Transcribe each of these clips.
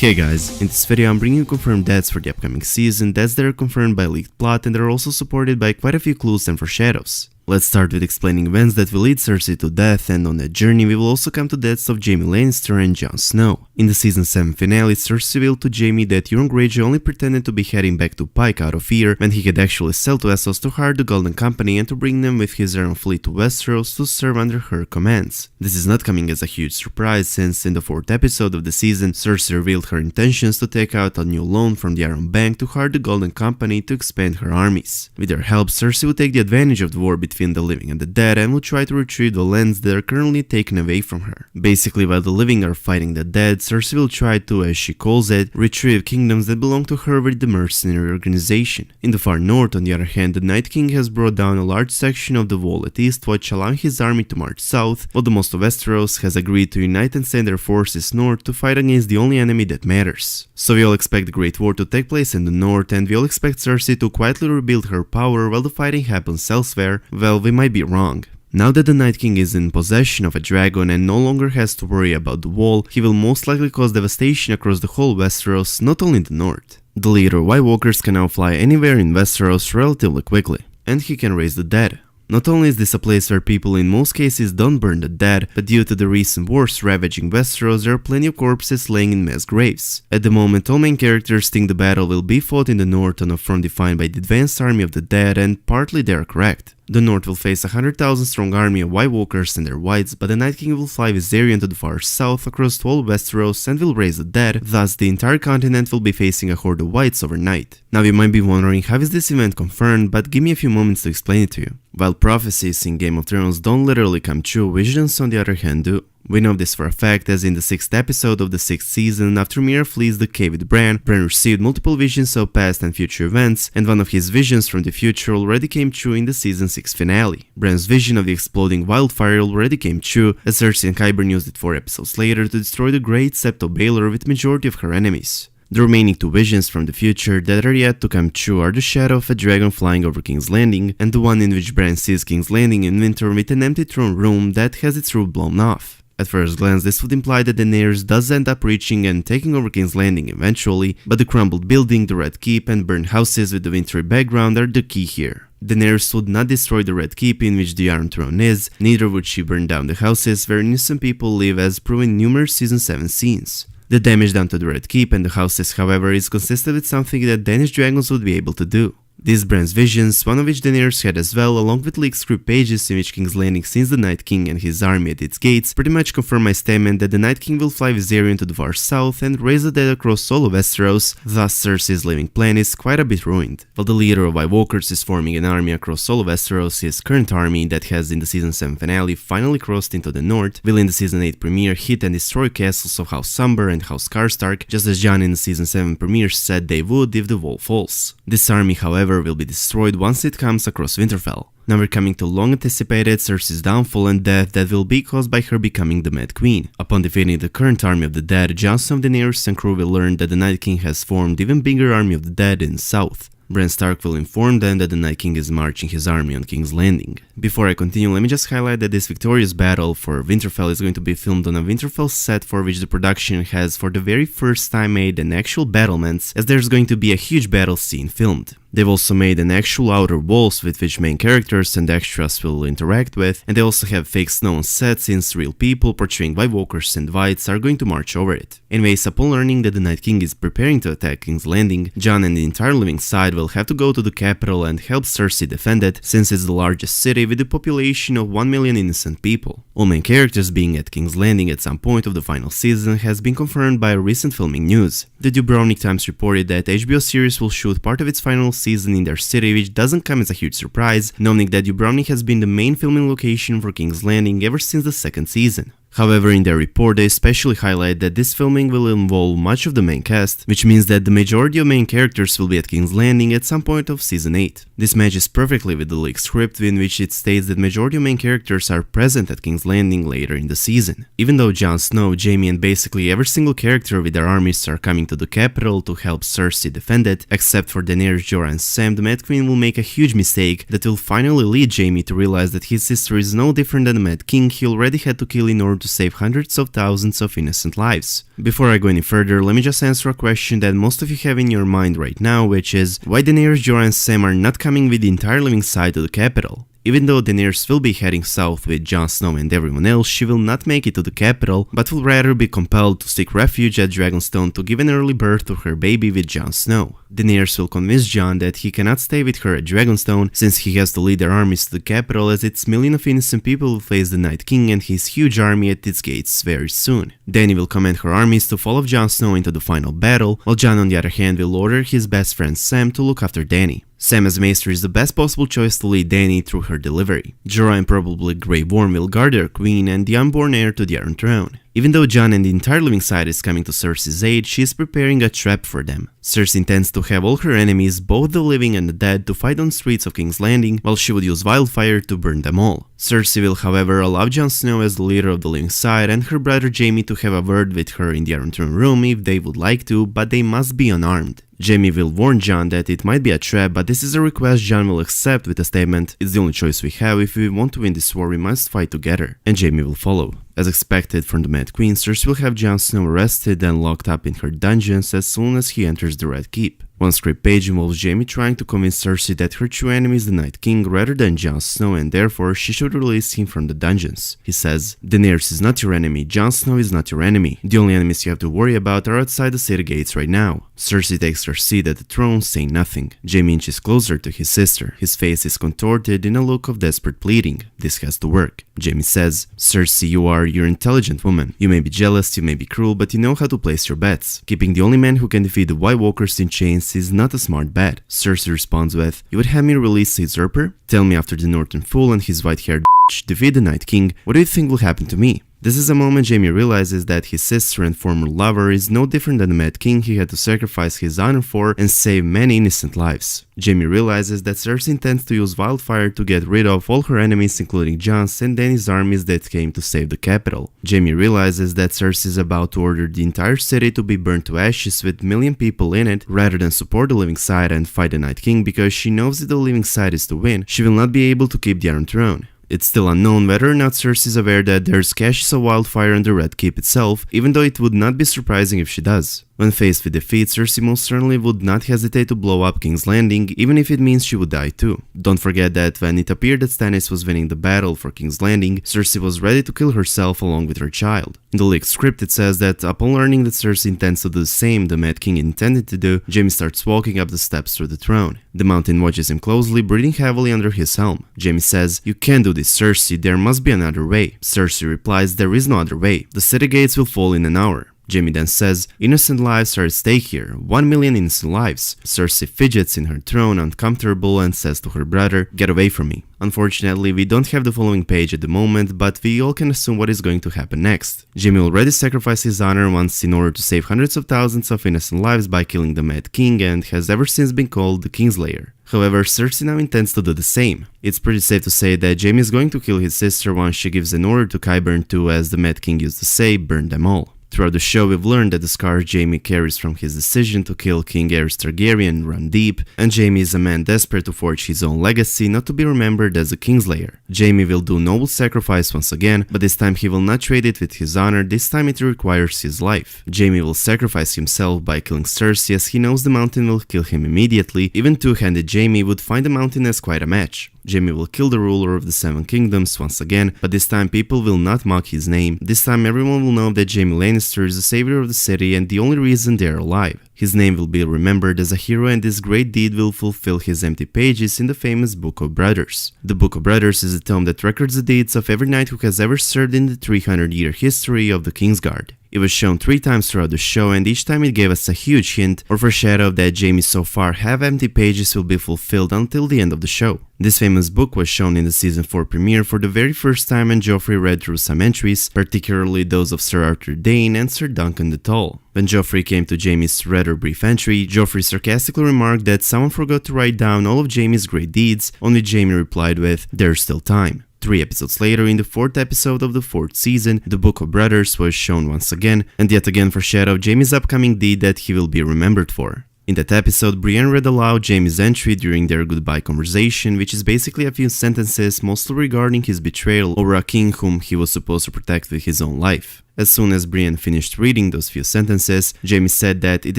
Hey guys, in this video I'm bringing you confirmed deaths for the upcoming season, deaths that are confirmed by leaked plot and are also supported by quite a few clues and foreshadows. Let's start with explaining events that will lead Cersei to death, and on that journey we will also come to deaths of Jaime Lannister and Jon Snow. In the season 7 finale, Cersei revealed to Jaime that Euron Greyjoy only pretended to be heading back to Pike out of fear when he could actually sell to Essos to hire the Golden Company and to bring them with his own fleet to Westeros to serve under her commands. This is not coming as a huge surprise, since in the 4th episode of the season, Cersei revealed her intentions to take out a new loan from the Iron Bank to hire the Golden Company to expand her armies. With their help, Cersei would take the advantage of the war between the living and the dead and will try to retrieve the lands that are currently taken away from her. Basically, while the living are fighting the dead, Cersei will try to, as she calls it, retrieve kingdoms that belong to her with the mercenary organization. In the far north, on the other hand, the Night King has brought down a large section of the wall at Eastwatch, allowing his army to march south, while the most of Westeros has agreed to unite and send their forces north to fight against the only enemy that matters. So we all expect the Great War to take place in the north, and we all expect Cersei to quietly rebuild her power while the fighting happens elsewhere. Well, we might be wrong. Now that the Night King is in possession of a dragon and no longer has to worry about the wall, he will most likely cause devastation across the whole Westeros, not only in the north. The leader of White Walkers can now fly anywhere in Westeros relatively quickly, and he can raise the dead. Not only is this a place where people in most cases don't burn the dead, but due to the recent wars ravaging Westeros, there are plenty of corpses laying in mass graves. At the moment, all main characters think the battle will be fought in the north on a front defined by the advanced army of the dead, and partly they are correct. The north will face a 100,000 strong army of White Walkers and their whites, but the Night King will fly Viserion to the far south across all Westeros and will raise the dead, thus the entire continent will be facing a horde of whites overnight. Now you might be wondering, how is this event confirmed, but give me a few moments to explain it to you. While prophecies in Game of Thrones don't literally come true, visions on the other hand do. We know this for a fact, as in the 6th episode of the 6th season, after Mira flees the cave with Bran received multiple visions of past and future events, and one of his visions from the future already came true in the season 6 finale. Bran's vision of the exploding wildfire already came true, as Cersei and Qyburn used it 4 episodes later to destroy the Great Sept of Baelor with majority of her enemies. The remaining 2 visions from the future that are yet to come true are the shadow of a dragon flying over King's Landing, and the one in which Bran sees King's Landing in winter with an empty throne room that has its roof blown off. At first glance, this would imply that Daenerys does end up reaching and taking over King's Landing eventually, but the crumbled building, the Red Keep, and burned houses with the wintry background are the key here. Daenerys would not destroy the Red Keep in which the Iron Throne is, neither would she burn down the houses where innocent people live, as proven in numerous Season 7 scenes. The damage done to the Red Keep and the houses, however, is consistent with something that Danish dragons would be able to do. These Bran's visions, one of which Daenerys had as well, along with leaked script pages in which King's Landing sees the Night King and his army at its gates, pretty much confirm my statement that the Night King will fly Viserion to the far south and raise the dead across all of Westeros, thus Cersei's living plan is quite a bit ruined. While the leader of White Walkers is forming an army across all of Westeros, his current army, that has in the season 7 finale finally crossed into the north, will in the season 8 premiere hit and destroy castles of House Somber and House Karstark, just as Jon in the season 7 premiere said they would if the wall falls. This army, however, will be destroyed once it comes across Winterfell. Now we're coming to long anticipated Cersei's downfall and death that will be caused by her becoming the Mad Queen. Upon defeating the current army of the dead, Jon Snow, Daenerys and crew will learn that the Night King has formed even bigger army of the dead in the south. Bran Stark will inform them that the Night King is marching his army on King's Landing. Before I continue, let me just highlight that this victorious battle for Winterfell is going to be filmed on a Winterfell set for which the production has for the very first time made an actual battlements, as there's going to be a huge battle scene filmed. They've also made an actual outer walls with which main characters and extras will interact with, and they also have fake snow on set since real people portraying White Walkers and Whites are going to march over it. Anyways, upon learning that the Night King is preparing to attack King's Landing, Jon and the entire living side will have to go to the capital and help Cersei defend it, since it's the largest city with a population of 1 million innocent people. All main characters being at King's Landing at some point of the final season has been confirmed by recent filming news. The Dubrovnik Times reported that HBO series will shoot part of its final season in their city, which doesn't come as a huge surprise, knowing that Dubrovnik has been the main filming location for King's Landing ever since the 2nd season. However, in their report they especially highlight that this filming will involve much of the main cast, which means that the majority of main characters will be at King's Landing at some point of season 8. This matches perfectly with the leaked script in which it states that majority of main characters are present at King's Landing later in the season. Even though Jon Snow, Jaime and basically every single character with their armies are coming to the capital to help Cersei defend it, except for Daenerys, Jorah and Sam, the Mad Queen will make a huge mistake that will finally lead Jaime to realize that his sister is no different than the Mad King he already had to kill in order to save hundreds of thousands of innocent lives. Before I go any further, let me just answer a question that most of you have in your mind right now, which is why Daenerys, Jorah and Sam are not coming with the entire living side to the capital. Even though Daenerys will be heading south with Jon Snow and everyone else, she will not make it to the capital, but will rather be compelled to seek refuge at Dragonstone to give an early birth to her baby with Jon Snow. Daenerys will convince Jon that he cannot stay with her at Dragonstone, since he has to lead their armies to the capital, as its millions of innocent people will face the Night King and his huge army at its gates very soon. Dany will command her armies to follow Jon Snow into the final battle, while Jon on the other hand will order his best friend Sam to look after Dany. Sam as Maester is the best possible choice to lead Dany through her delivery. Jorah and probably Grey Worm will guard their queen and the unborn heir to the Iron Throne. Even though Jon and the entire living side is coming to Cersei's aid, she is preparing a trap for them. Cersei intends to have all her enemies, both the living and the dead, to fight on the streets of King's Landing, while she would use wildfire to burn them all. Cersei will however allow Jon Snow as the leader of the living side and her brother Jaime to have a word with her in the Iron Throne room if they would like to, but they must be unarmed. Jaime will warn Jon that it might be a trap, but this is a request Jon will accept with a statement, "It's the only choice we have. If we want to win this war, we must fight together." And Jaime will follow. As expected from the Mad Queen, Cersei will have Jon Snow arrested and locked up in her dungeons as soon as he enters the Red Keep. One script page involves Jaime trying to convince Cersei that her true enemy is the Night King rather than Jon Snow, and therefore she should release him from the dungeons. He says, "Daenerys is not your enemy, Jon Snow is not your enemy. The only enemies you have to worry about are outside the city gates right now." Cersei takes her seat at the throne, saying nothing. Jaime inches closer to his sister. His face is contorted in a look of desperate pleading. This has to work. Jaime says, "Cersei, you're an intelligent woman. You may be jealous, you may be cruel, but you know how to place your bets. Keeping the only man who can defeat the White Walkers in chains is not a smart bet." Cersei responds with, "You would have me release the usurper? Tell me after the Northern Fool and his white-haired defeat the Night King, what do you think will happen to me?" This is a moment Jaime realizes that his sister and former lover is no different than the Mad King he had to sacrifice his honor for and save many innocent lives. Jaime realizes that Cersei intends to use wildfire to get rid of all her enemies, including Jon's and Dany's armies that came to save the capital. Jaime realizes that Cersei is about to order the entire city to be burned to ashes with million people in it, rather than support the living side and fight the Night King, because she knows if the living side is to win, she will not be able to keep the Iron Throne. It's still unknown whether or not Cersei is aware that there's caches of wildfire on the Red Keep itself, even though it would not be surprising if she does. When faced with defeat, Cersei most certainly would not hesitate to blow up King's Landing, even if it means she would die too. Don't forget that when it appeared that Stannis was winning the battle for King's Landing, Cersei was ready to kill herself along with her child. In the leaked script it says that upon learning that Cersei intends to do the same the Mad King intended to do, Jaime starts walking up the steps to the throne. The Mountain watches him closely, breathing heavily under his helm. Jaime says, "You can't do this, Cersei, there must be another way." Cersei replies, "There is no other way. The city gates will fall in an hour." Jaime then says, "Innocent lives are at stake here, 1 million innocent lives." Cersei fidgets in her throne, uncomfortable, and says to her brother, "Get away from me." Unfortunately, we don't have the following page at the moment, but we all can assume what is going to happen next. Jaime already sacrificed his honor once in order to save hundreds of thousands of innocent lives by killing the Mad King, and has ever since been called the Kingslayer. However, Cersei now intends to do the same. It's pretty safe to say that Jaime is going to kill his sister once she gives an order to Qyburn to, as the Mad King used to say, burn them all. Throughout the show, we've learned that the scars Jaime carries from his decision to kill King Aerys Targaryen run deep, and Jaime is a man desperate to forge his own legacy, not to be remembered as a Kingslayer. Jaime will do noble sacrifice once again, but this time he will not trade it with his honor, this time it requires his life. Jaime will sacrifice himself by killing Cersei, as he knows the Mountain will kill him immediately. Even two-handed Jaime would find the Mountain as quite a match. Jaime will kill the ruler of the Seven Kingdoms once again, but this time people will not mock his name. This time everyone will know that Jaime Lannister is the savior of the city and the only reason they are alive. His name will be remembered as a hero, and this great deed will fulfill his empty pages in the famous Book of Brothers. The Book of Brothers is a tome that records the deeds of every knight who has ever served in the 300-year history of the Kingsguard. It was shown 3 times throughout the show, and each time it gave us a huge hint or foreshadow that Jaime so far have empty pages will be fulfilled until the end of the show. This famous book was shown in the season 4 premiere for the very first time, and Joffrey read through some entries, particularly those of Sir Arthur Dayne and Sir Duncan the Tall. When Joffrey came to Jaime's rather brief entry, Joffrey sarcastically remarked that someone forgot to write down all of Jaime's great deeds, on which Jaime replied with, "There's still time." 3 episodes later, in the 4th episode of the 4th season, the Book of Brothers was shown once again, and yet again foreshadowed Jaime's upcoming deed that he will be remembered for. In that episode, Brienne read aloud Jaime's entry during their goodbye conversation, which is basically a few sentences mostly regarding his betrayal over a king whom he was supposed to protect with his own life. As soon as Brienne finished reading those few sentences, Jaime said that it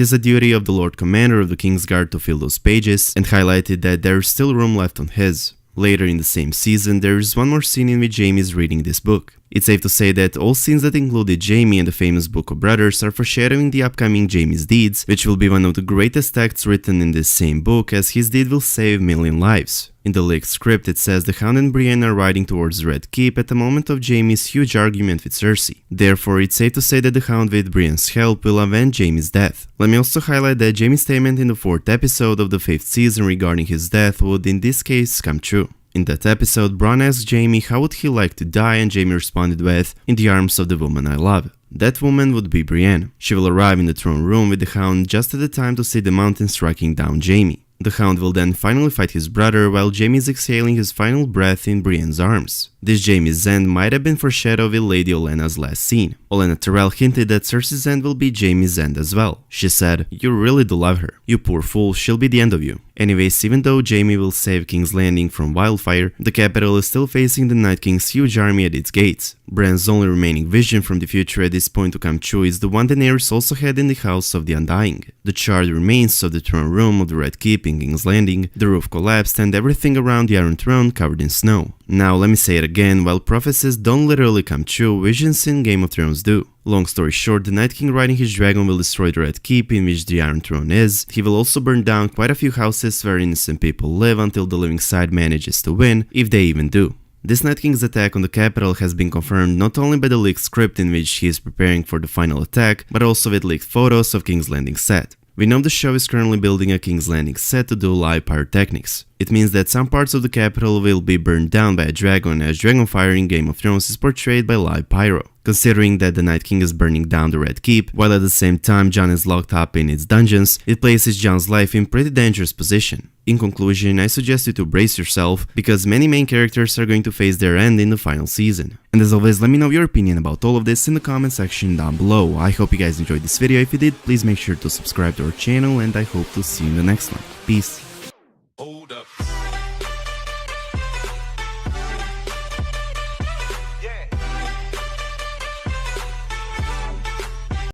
is a duty of the Lord Commander of the Kingsguard to fill those pages, and highlighted that there is still room left on his. Later in the same season, there is one more scene in which Jaime is reading this book. It's safe to say that all scenes that included Jaime and the famous Book of Brothers are foreshadowing the upcoming Jaime's deeds, which will be one of the greatest acts written in this same book, as his deed will save a million lives. In the leaked script, it says the Hound and Brienne are riding towards the Red Keep at the moment of Jaime's huge argument with Cersei. Therefore, it's safe to say that the Hound with Brienne's help will avenge Jaime's death. Let me also highlight that Jaime's statement in the 4th episode of the 5th season regarding his death would in this case come true. In that episode, Bronn asked Jaime how would he like to die, and Jaime responded with, "In the arms of the woman I love." That woman would be Brienne. She will arrive in the throne room with the Hound just at the time to see the mountain striking down Jaime. The Hound will then finally fight his brother while Jaime is exhaling his final breath in Brienne's arms. This Jaime's end might have been foreshadowed with Lady Olenna's last scene. Olenna Tyrell hinted that Cersei's end will be Jaime's end as well. She said, "You really do love her. You poor fool, she'll be the end of you." Anyways, even though Jaime will save King's Landing from wildfire, the capital is still facing the Night King's huge army at its gates. Bran's only remaining vision from the future at this point to come true is the one Daenerys also had in the House of the Undying. The charred remains of the throne room of the Red Keep in King's Landing, the roof collapsed, and everything around the Iron Throne covered in snow. Now let me say it again, while prophecies don't literally come true, visions in Game of Thrones do. Long story short, the Night King riding his dragon will destroy the Red Keep in which the Iron Throne is. He will also burn down quite a few houses where innocent people live until the living side manages to win, if they even do. This Night King's attack on the capital has been confirmed not only by the leaked script in which he is preparing for the final attack, but also with leaked photos of King's Landing set. We know the show is currently building a King's Landing set to do live pyrotechnics. It means that some parts of the capital will be burned down by a dragon, as Dragonfire in Game of Thrones is portrayed by live pyro. Considering that the Night King is burning down the Red Keep, while at the same time Jon is locked up in its dungeons, it places Jon's life in pretty dangerous position. In conclusion, I suggest you to brace yourself, because many main characters are going to face their end in the final season. And as always, let me know your opinion about all of this in the comment section down below. I hope you guys enjoyed this video. If you did, please make sure to subscribe to our channel, and I hope to see you in the next one. Peace.